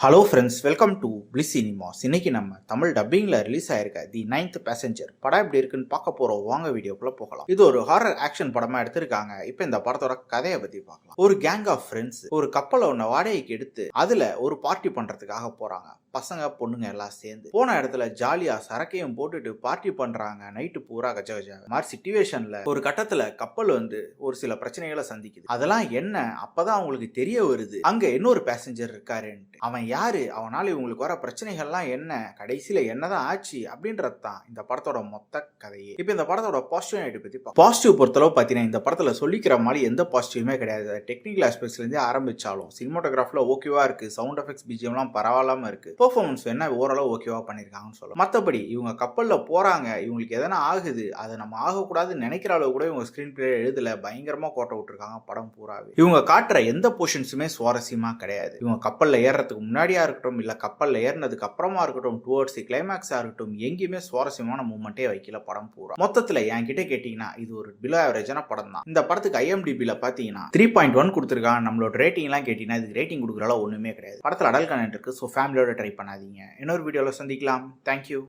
Hello friends, welcome to bliss cinemas. இன்னைக்கு நம்ம Tamil டப்பிங்ல release ஆயிருக்க தி 9th பேசஞ்சர் படம் எப்படி இருக்குன்னு பார்க்க போறோம். வாங்க வீடியோக்குள்ள போகலாம். இது ஒரு ஹாரர் ஆக்ஷன் படமா எடுத்திருக்காங்க. இப்போ இந்த படத்தோட கதையை பத்தி பார்க்கலாம். ஒரு கேங் ஆஃப் ஃப்ரெண்ட்ஸ் ஒரு கப்பலை ஒன்று வாடகைக்கு எடுத்து அதுல ஒரு பார்ட்டி பண்றதுக்காக போறாங்க. பசங்க பொண்ணுங்க எல்லாம் சேர்ந்து போன இடத்துல ஜாலியா சரக்கையும் போட்டுட்டு பார்ட்டி பண்றாங்க. நைட்டு பூரா கஜ கஜ மாதிரி சிச்சுவேஷன்ல ஒரு கட்டத்துல கப்பல் ஒரு சில பிரச்சனைகளை சந்திக்குது. அதெல்லாம் என்ன அப்பதான் அவங்களுக்கு தெரிய வருது, அங்க இன்னொரு பேசஞ்சர் இருக்காருன்ட்டு. அவன் யாரு, அவனால இவங்களுக்கு வர பிரச்சனைகள்லாம் என்ன, கடைசியில என்னதான் ஆச்சு அப்படின்றது தான் இந்த படத்தோட மொத்த கதையே. இப்போ இந்த படத்தோட பாசிட்டிவ் பத்தி பாசிட்டிவ் பொறுத்தளவு பார்த்தீங்கன்னா இந்த படத்துல சொல்லிக்கிற மாதிரி எந்த பாசிட்டிவுமே கிடையாது. டெக்னிக்கல் ஆஸ்பெக்ட்ஸ்ல இருந்தே ஆரம்பிச்சாலும் சினிமாட்டோகிராஃபில ஓகேவா இருக்கு, சவுண்ட் எஃபெக்ட்ஸ் பிஜிஎம்லாம் பரவாயில்லாம இருக்கு, பெர்ஃபார்மன்ஸ் என்ன ஓரளவு ஓகேவா பண்ணிருக்காங்கன்னு சொல்லலாம். மற்றபடி இவங்க கப்பல்ல போறாங்க, இவங்களுக்கு எதனா ஆகுது, அதை நம்ம ஆகக்கூடாதுன்னு நினைக்கிற அளவு கூட இவங்க ஸ்கிரீன் பிளே எழுதல, பயங்கரமா கோட்டை விட்டுருக்காங்க படம் பூராவே. இவங்க காட்டுற எந்த போர்ஷன்ஸுமே சுவாரஸ்யமா கிடையாது. இவங்க கப்பல்ல ஏறதுக்கு முன்னாடியா இருக்கட்டும், இல்ல கப்பல்ல ஏறினதுக்கு அப்புறமா இருக்கட்டும், டுவர்ட்ஸ் கிளைமேக்ஸா இருக்கட்டும், எங்கேயுமே சுவாரஸ்யமான மூமெண்டே வைக்கல படம் பூரா. மொத்தத்துல என்கிட்ட கேட்டீங்கன்னா இது ஒரு பிலோ ஆவரேஜான படம் தான். இந்த படத்துக்கு IMDbல பாத்தீங்கன்னா 3.1 கொடுத்துருக்காங்க. நம்மளோட ரேட்டிங் எல்லாம் கேட்டீங்கன்னா இதுக்கு ரேட்டிங் கொடுக்குறலாம் ஒண்ணுமே கிடையாது. படத்துல அடல் கண்டென்ட் இருக்கு, ஸோ ஃபேமிலியோட ட்ரை பண்ணாதீங்க. இன்னொரு வீடியோல சந்திக்கலாம். தேங்க்யூ.